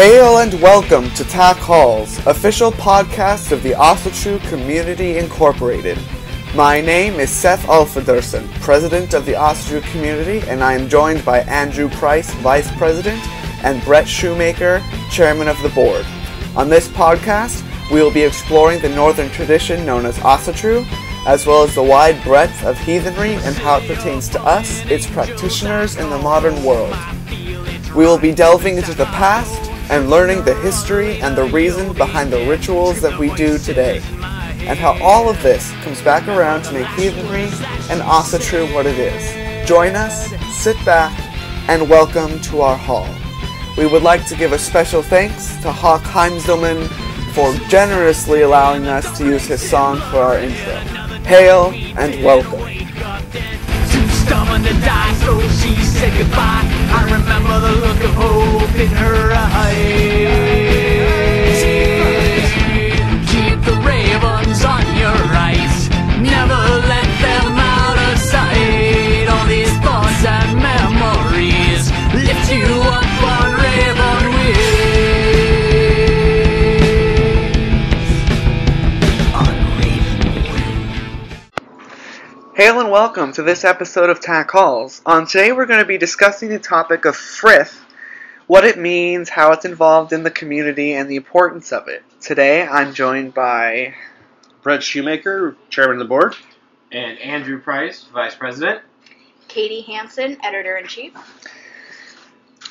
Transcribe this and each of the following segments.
Hail and welcome to TAC Halls, official podcast of the Asatru Community Incorporated. My name is Seth Alfaderson, President of the Asatru Community, and I am joined by Andrew Price, Vice President, and Brett Shoemaker, Chairman of the Board. On this podcast, we will be exploring the northern tradition known as Asatru, as well as the wide breadth of heathenry and how it pertains to us, its practitioners in the modern world. We will be delving into the past and learning the history and the reason behind the rituals that we do today, and how all of this comes back around to make heathenry and Asatru what it is. Join us, sit back, and welcome to our hall. We would like to give a special thanks to Hawk Heimsdelman for generously allowing us to use his song for our intro. Hail and welcome. Stubborn to die, so she said goodbye. I remember the look of hope in her eyes. Keep the ravens on your right, never let them out of sight. All these thoughts and memories lift you up on raven wings. Hail and welcome to this episode of TAC Halls. Today we're going to be discussing the topic of Frith, what it means, how it's involved in the community, and the importance of it. Today I'm joined by Brett Shoemaker, Chairman of the Board. And Andrew Price, Vice President. Katie Hansen, Editor-in-Chief.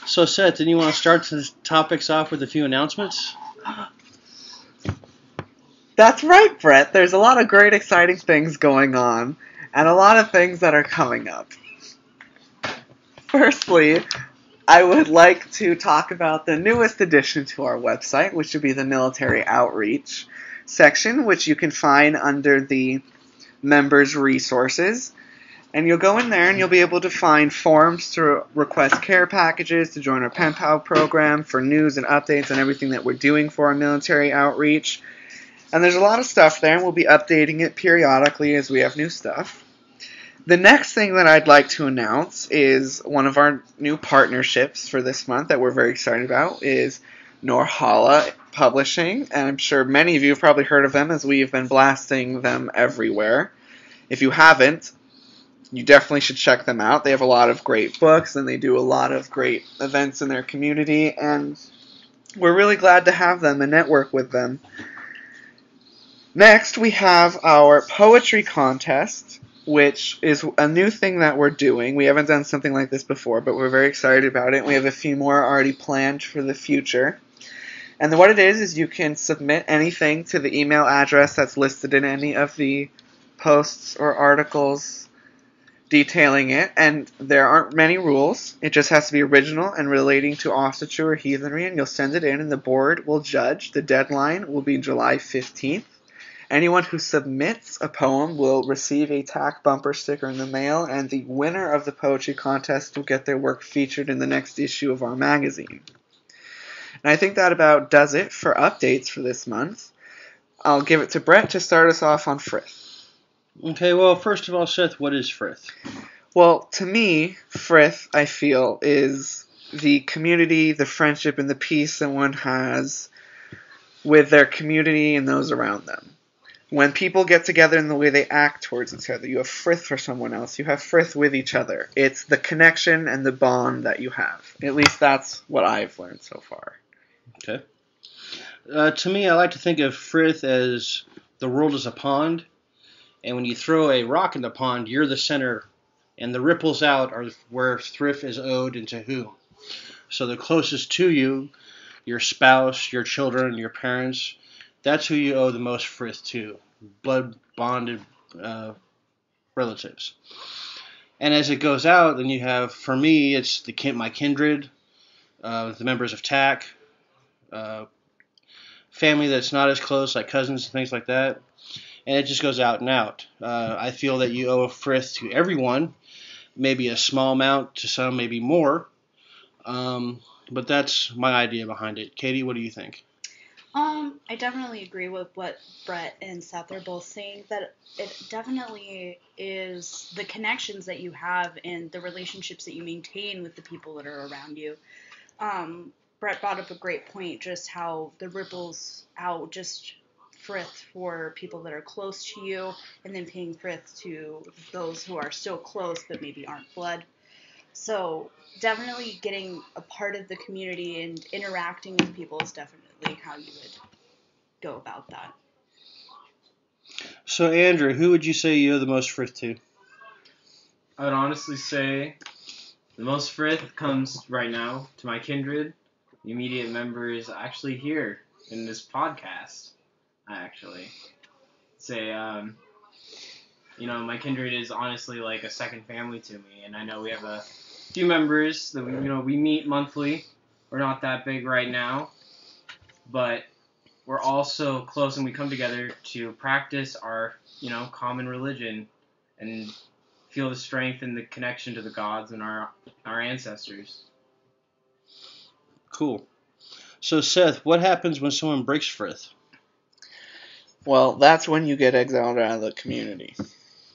So Seth, didn't you want to start the topics off with a few announcements? That's right, Brett. There's a lot of great, exciting things going on, and a lot of things that are coming up. Firstly, I would like to talk about the newest addition to our website, which would be the Military Outreach section, which you can find under the Members Resources. And you'll go in there and you'll be able to find forms to request care packages, to join our Pen Pal program, for news and updates on everything that we're doing for our military outreach. And there's a lot of stuff there, and we'll be updating it periodically as we have new stuff. The next thing that I'd like to announce is one of our new partnerships for this month that we're very excited about is Norhala Publishing, and I'm sure many of you have probably heard of them as we have been blasting them everywhere. If you haven't, you definitely should check them out. They have a lot of great books, and they do a lot of great events in their community, and we're really glad to have them and network with them. Next, we have our poetry contest, which is a new thing that we're doing. We haven't done something like this before, but we're very excited about it. We have a few more already planned for the future. And what it is you can submit anything to the email address that's listed in any of the posts or articles detailing it. And there aren't many rules. It just has to be original and relating to Asatru or heathenry, and you'll send it in, and the board will judge. The deadline will be July 15th. Anyone who submits a poem will receive a TAC bumper sticker in the mail, and the winner of the poetry contest will get their work featured in the next issue of our magazine. And I think that about does it for updates for this month. I'll give it to Brett to start us off on Frith. Okay, well, first of all, Seth, what is Frith? Well, to me, Frith, I feel, is the community, the friendship, and the peace that one has with their community and those around them. When people get together in the way they act towards each other, you have Frith for someone else, you have Frith with each other. It's the connection and the bond that you have. At least that's what I've learned so far. Okay. To me, I like to think of Frith as the world is a pond, and when you throw a rock in the pond, you're the center, and the ripples out are where Frith is owed and to who. So the closest to you, your spouse, your children, your parents, that's who you owe the most Frith to, blood-bonded relatives. And as it goes out, then you have, for me, it's my kindred, the members of TAC, family that's not as close, like cousins and things like that. And it just goes out and out. I feel that you owe a Frith to everyone, maybe a small amount to some, maybe more. But that's my idea behind it. Katie, what do you think? I definitely agree with what Brett and Seth are both saying, that it definitely is the connections that you have and the relationships that you maintain with the people that are around you. Brett brought up a great point, just how the ripples out just Frith for people that are close to you, and then paying Frith to those who are still close but maybe aren't blood. So definitely getting a part of the community and interacting with people is definitely how you would go about that. So, Andrew, who would you say you owe the most Frith to? I would honestly say the most Frith comes right now to my kindred, the immediate members actually here in this podcast. I actually say, my kindred is honestly like a second family to me, and I know we have a few members that we meet monthly. We're not that big right now, but we're also close, and we come together to practice our common religion and feel the strength and the connection to the gods and our ancestors. Cool. So, Seth, what happens when someone breaks Frith? Well, that's when you get exiled out of the community.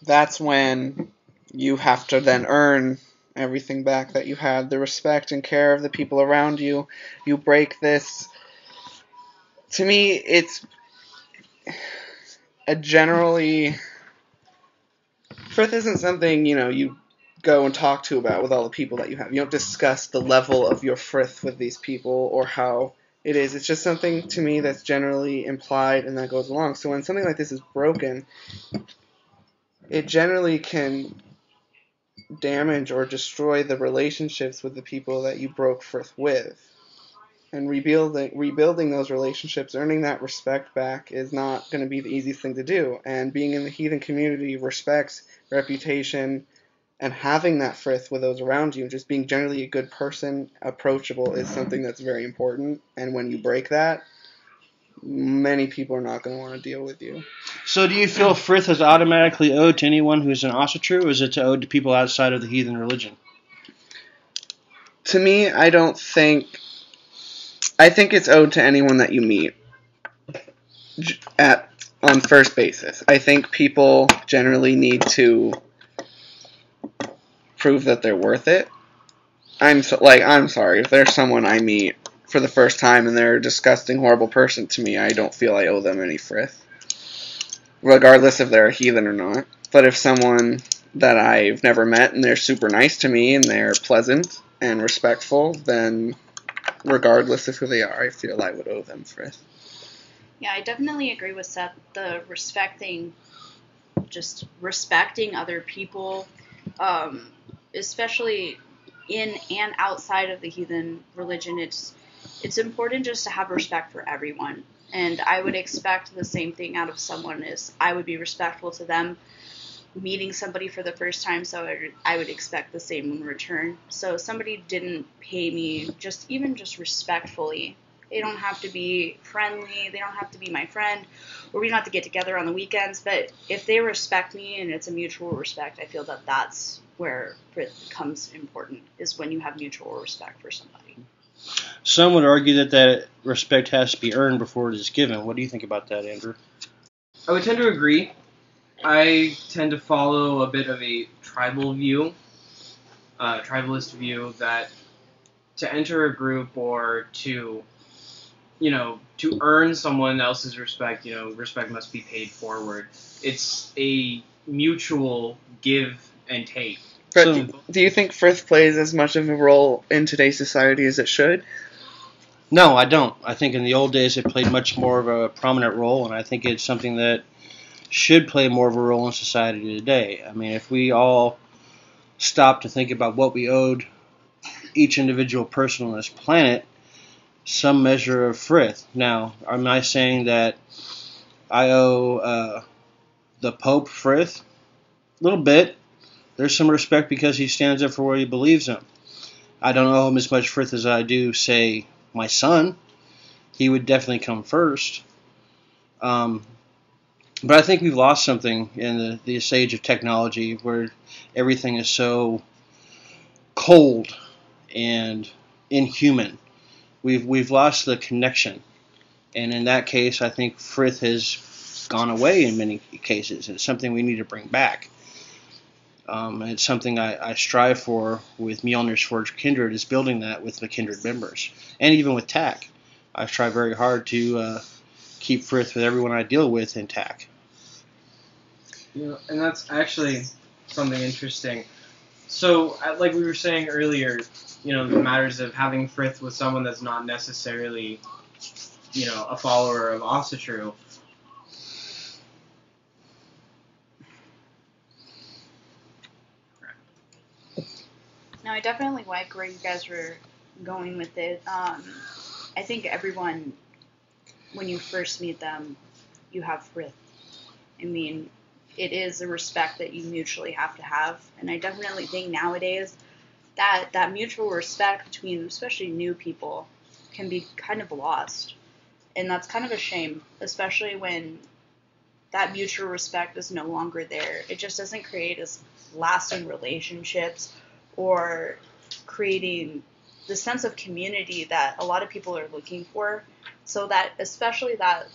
That's when you have to then earn everything back that you had, the respect and care of the people around you. You break this. To me, it's a generally... Frith isn't something, you go and talk to about with all the people that you have. You don't discuss the level of your Frith with these people or how it is. It's just something, to me, that's generally implied and that goes along. So when something like this is broken, it generally can damage or destroy the relationships with the people that you broke Frith with. And rebuilding those relationships, earning that respect back is not going to be the easiest thing to do. And being in the heathen community, respect, reputation, and having that Frith with those around you, just being generally a good person, approachable, is something that's very important. And when you break that, many people are not going to want to deal with you. So do you feel Frith is automatically owed to anyone who's an Asatru, or is it owed to people outside of the heathen religion? To me, I think it's owed to anyone that you meet on first basis. I think people generally need to prove that they're worth it. I'm sorry, if there's someone I meet for the first time and they're a disgusting, horrible person to me, I don't feel I owe them any Frith, regardless if they're a heathen or not. But if someone that I've never met and they're super nice to me and they're pleasant and respectful, then regardless of who they are, I feel I would owe them Frith. Yeah, I definitely agree with Seth. The respecting other people, especially in and outside of the heathen religion, it's important just to have respect for everyone. And I would expect the same thing out of someone, is I would be respectful to them. Meeting somebody for the first time, so I would expect the same in return. So if somebody didn't pay me just respectfully, they don't have to be friendly, they don't have to be my friend, or we don't have to get together on the weekends, but if they respect me and it's a mutual respect, I feel that that's where it becomes important, is when you have mutual respect for somebody. Some would argue that respect has to be earned before it is given. What do you think about that, Andrew? I would tend to agree. I tend to follow a bit of a tribal view, tribalist view, that to enter a group or to earn someone else's respect, respect must be paid forward. It's a mutual give and take. But do you think Frith plays as much of a role in today's society as it should? No, I don't. I think in the old days it played much more of a prominent role, and I think it's something that should play more of a role in society today. I mean, if we all stopped to think about what we owed each individual person on this planet, some measure of Frith. Now, am I saying that I owe the Pope Frith? A little bit. There's some respect because he stands up for what he believes in. I don't owe him as much Frith as I do, say, my son. He would definitely come first. But I think we've lost something in this age of technology where everything is so cold and inhuman. We've lost the connection. And in that case, I think Frith has gone away in many cases. It's something we need to bring back. And it's something I strive for with Mjolnir's Forge Kindred, is building that with the Kindred members. And even with TAC. I try very hard to keep Frith with everyone I deal with in TAC. And that's actually something interesting. So, like we were saying earlier, the matters of having Frith with someone that's not necessarily, a follower of Asatru. No, I definitely like where you guys were going with it. I think everyone, when you first meet them, you have Frith. I mean, it is a respect that you mutually have to have, and I definitely think nowadays that mutual respect between especially new people can be kind of lost, and that's kind of a shame, especially when that mutual respect is no longer there. It just doesn't create as lasting relationships or creating the sense of community that a lot of people are looking for. So that, especially that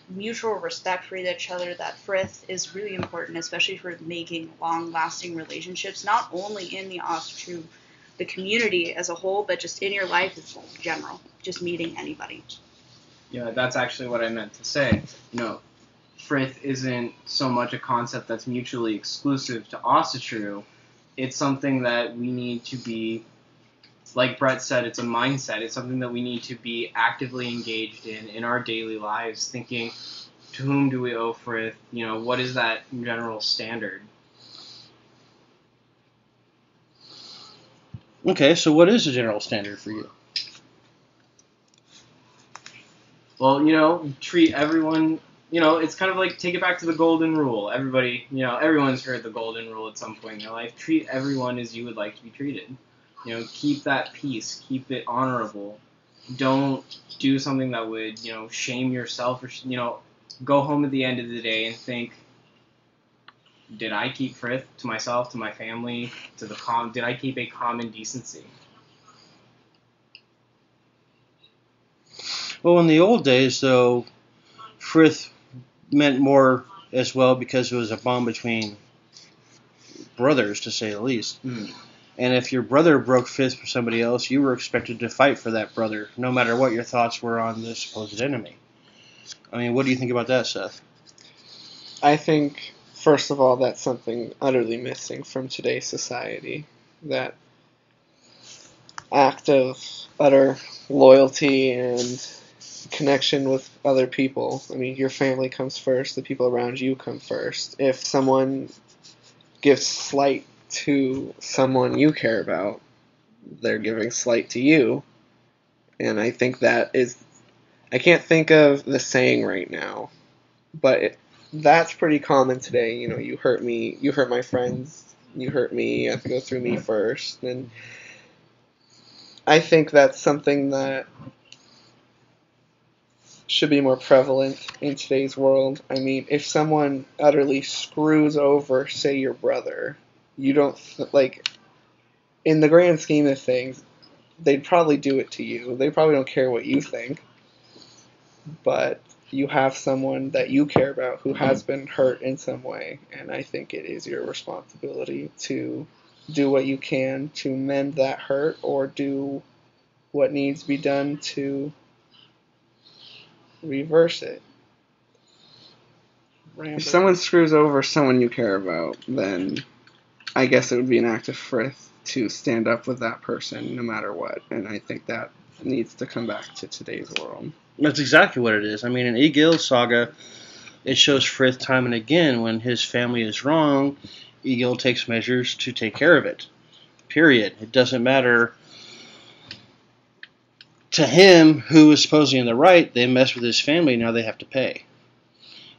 mutual respect for each other, that Frith is really important, especially for making long-lasting relationships, not only in the Asatru, the community as a whole, but just in your life in general, just meeting anybody. Yeah, that's actually what I meant to say. Frith isn't so much a concept that's mutually exclusive to Asatru. It's something that we need to be, like Brett said, it's a mindset. It's something that we need to be actively engaged in our daily lives, thinking, to whom do we owe Frith? What is that general standard? Okay, so what is the general standard for you? Well, treat everyone, it's kind of like take it back to the golden rule. Everybody, everyone's heard the golden rule at some point in their life. Treat everyone as you would like to be treated. Keep that peace. Keep it honorable. Don't do something that would, shame yourself or, go home at the end of the day and think, did I keep Frith to myself, to my family, did I keep a common decency? Well, in the old days, though, Frith meant more as well because it was a bond between brothers, to say the least. Mm. And if your brother broke Frith for somebody else, you were expected to fight for that brother, no matter what your thoughts were on the supposed enemy. I mean, what do you think about that, Seth? I think, first of all, that's something utterly missing from today's society. That act of utter loyalty and connection with other people. I mean, your family comes first, the people around you come first. If someone gives slight to someone you care about, they're giving slight to you. And I think that is, I can't think of the saying right now, but that's pretty common today. You hurt me, you hurt my friends, you hurt me, you have to go through me first. And I think that's something that should be more prevalent in today's world. I mean, if someone utterly screws over, say, your brother, you don't, in the grand scheme of things, they'd probably do it to you. They probably don't care what you think. But you have someone that you care about who has been hurt in some way, and I think it is your responsibility to do what you can to mend that hurt or do what needs to be done to reverse it. If someone screws over someone you care about, then I guess it would be an act of Frith to stand up with that person no matter what, and I think that needs to come back to today's world. That's exactly what it is. I mean, in Egil's saga, it shows Frith time and again when his family is wrong, Egil takes measures to take care of it. Period. It doesn't matter to him who is supposedly in the right. They mess with his family, now they have to pay.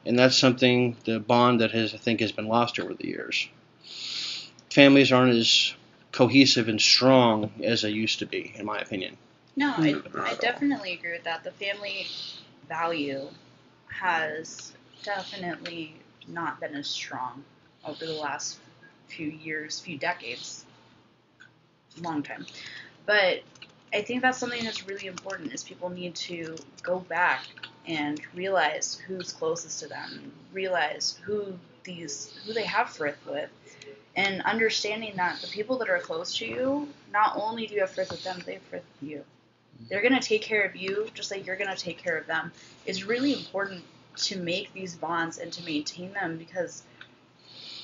And that's something, the bond that I think has been lost over the years. Families aren't as cohesive and strong as they used to be, in my opinion. No, I definitely agree with that. The family value has definitely not been as strong over the last few years, few decades. Long time. But I think that's something that's really important is people need to go back and realize who's closest to them, realize who they have Frith with, and understanding that the people that are close to you, not only do you have Frith with them, they have Frith with you. They're going to take care of you just like you're going to take care of them. It's really important to make these bonds and to maintain them, because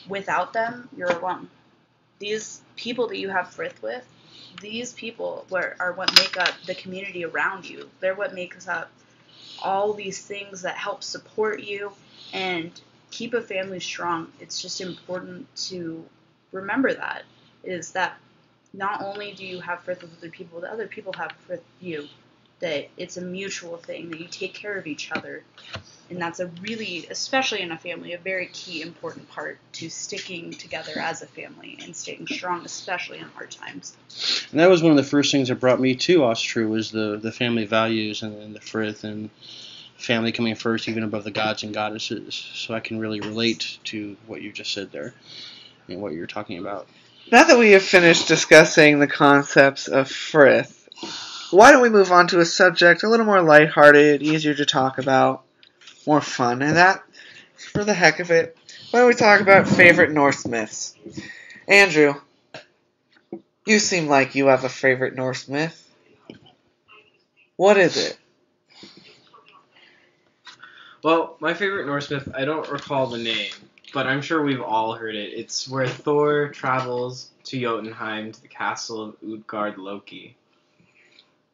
without them, you're alone. These people that you have Frith with, these people are what make up the community around you. They're what makes up all these things that help support you and keep a family strong. It's just important to remember that, is that not only do you have Frith with other people, the other people have Frith with you. That it's a mutual thing, that you take care of each other. And that's a really, especially in a family, a very key, important part to sticking together as a family and staying strong, especially in hard times. And that was one of the first things that brought me to Asatru, was the family values and the Frith and family coming first, even above the gods and goddesses. So I can really relate to what you just said there and what you're talking about. Now that we have finished discussing the concepts of Frith, why don't we move on to a subject a little more lighthearted, easier to talk about, more fun, and that, for the heck of it, why don't we talk about favorite Norse myths? Andrew, you seem like you have a favorite Norse myth. What is it? Well, my favorite Norse myth, I don't recall the name, but I'm sure we've all heard it. It's where Thor travels to Jotunheim, to the castle of Utgard Loki.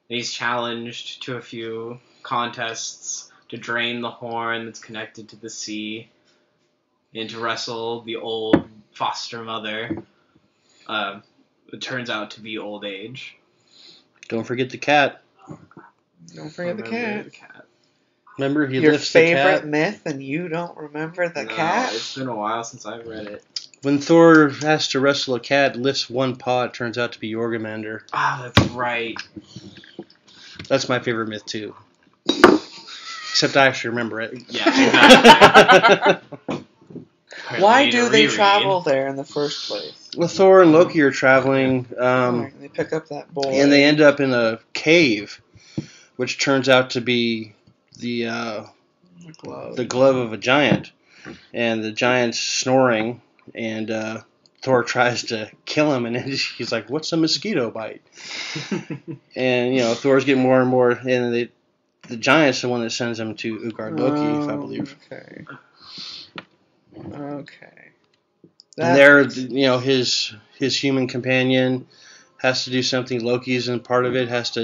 And he's challenged to a few contests to drain the horn that's connected to the sea, and to wrestle the old foster mother. It turns out to be old age. Don't forget the cat. Don't forget the cat. Remember, he Your lifts the favorite cat. myth, and you don't remember the No, cat? It's been a while since I've read it. When Thor has to wrestle a cat, lifts one paw, it turns out to be Jormungandr. Ah, that's right. That's my favorite myth, too. Except I actually remember it. Yeah, exactly. Why do they travel there in the first place? Well, Thor and Loki are traveling, They pick up that boy. and they end up in a cave, which turns out to be the glove of a giant. And the giant's snoring, and Thor tries to kill him, and he's like, "What's a mosquito bite?" And Thor's getting more and more, and the giant's the one that sends him to Utgard Loki, if I believe. Okay. And there, his human companion has to do something. Loki's in part of it, has to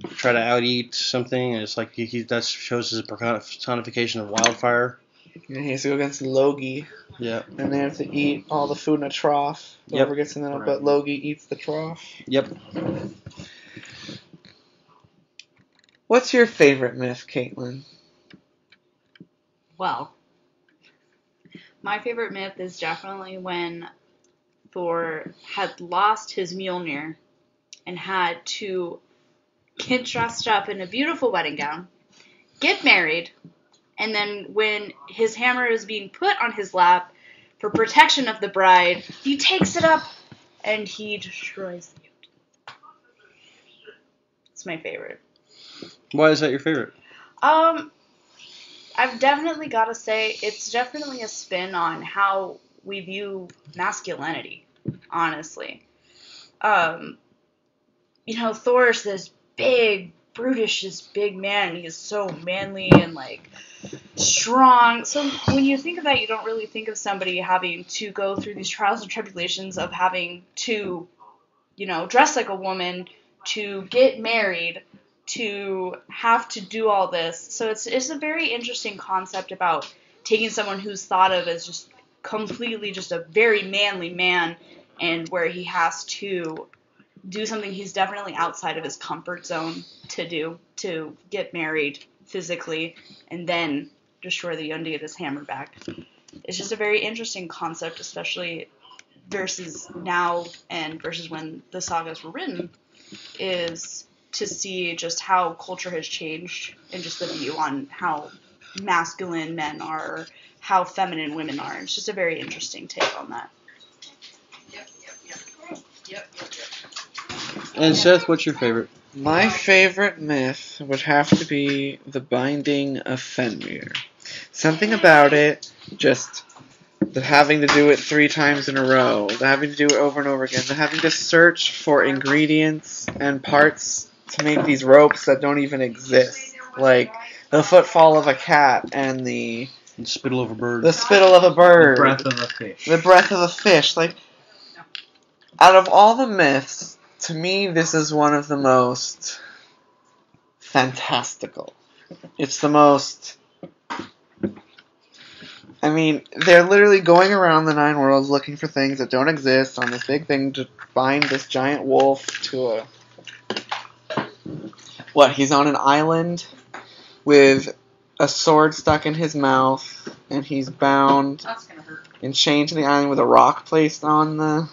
try to out-eat something, and it's like that shows his personification of wildfire. And he has to go against Logi. Yeah. And they have to eat all the food in a trough. Whoever gets in the middle, but Logi eats the trough. Yep. What's your favorite myth, Caitlin? Well, my favorite myth is definitely when Thor had lost his Mjolnir and had to get dressed up in a beautiful wedding gown, get married, and then when his hammer is being put on his lap for protection of the bride, he takes it up and he destroys the Jotun. It's my favorite. Why is that your favorite? I've definitely got to say it's definitely a spin on how we view masculinity, honestly. Thor's this big, brutish, this big man. He is so manly and, strong. So when you think of that, you don't really think of somebody having to go through these trials and tribulations of having to, dress like a woman, to get married, to have to do all this. So it's a very interesting concept about taking someone who's thought of as just completely just a very manly man, and where he has to do something he's definitely outside of his comfort zone to do, to get married physically, and then destroy the Yndi with his hammer back. It's just a very interesting concept, especially versus now and versus when the sagas were written, is to see just how culture has changed and just the view on how masculine men are, how feminine women are. It's just a very interesting take on that. Yep. And Seth, what's your favorite? My favorite myth would have to be the Binding of Fenrir. Something about it just the having to do it 3 times in a row, the having to do it over and over again, the having to search for ingredients and parts to make these ropes that don't even exist. Like the footfall of a cat and the spittle of a bird. The spittle of a bird. The breath of a fish. The breath of a fish. Like, out of all the myths, to me, this is one of the most fantastical. It's the most... I mean, they're literally going around the 9 worlds looking for things that don't exist on this big thing to bind this giant wolf to a... What, he's on an island with a sword stuck in his mouth, and he's bound and chained to the island with a rock placed on the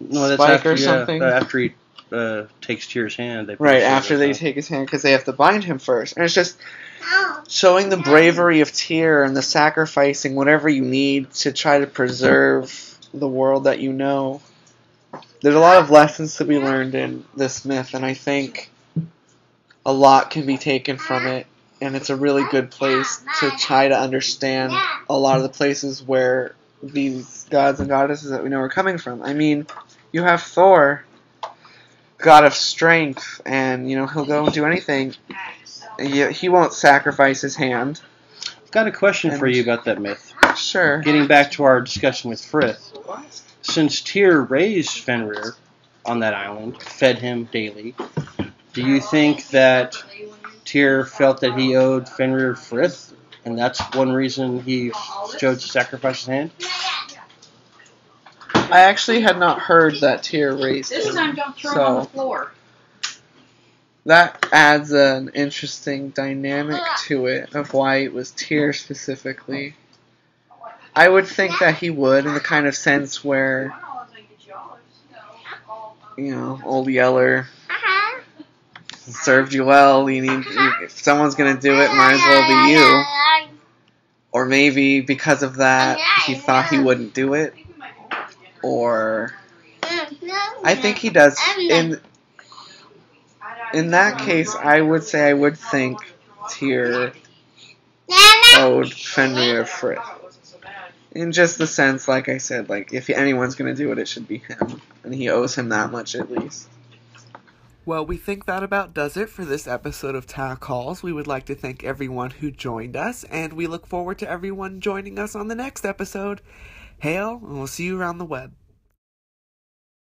spike or something. After he takes Tyr's hand. Right, after they take his hand, because they have to bind him first. And it's just showing the bravery of Tyr and the sacrificing whatever you need to try to preserve the world that you know. There's a lot of lessons to be learned in this myth, and I think a lot can be taken from it. And it's a really good place to try to understand a lot of the places where these gods and goddesses that we know are coming from. I mean, you have Thor, god of strength, and, you know, he'll go and do anything. He won't sacrifice his hand. I've got a question for you about that myth. Sure. Getting back to our discussion with Frith. Since Tyr raised Fenrir on that island, fed him daily, do you think that Tyr felt that he owed Fenrir Frith, and that's one reason he chose to sacrifice his hand? I actually had not heard that Tyr raised him. This time don't throw him on the floor. That adds an interesting dynamic to it of why it was Tyr specifically. I would think that he would, in the kind of sense where, you know, old Yeller served you well. If someone's gonna do it, might as well be you. Or maybe because of that, he thought he wouldn't do it. Or I think he does. In that case, I would say I would think Tyr owed Fenrir Frith. In just the sense, like I said, like if anyone's gonna do it, it should be him, and he owes him that much at least. Well, we think that about does it for this episode of TAC Halls. We would like to thank everyone who joined us, and we look forward to everyone joining us on the next episode. Hail, and we'll see you around the web.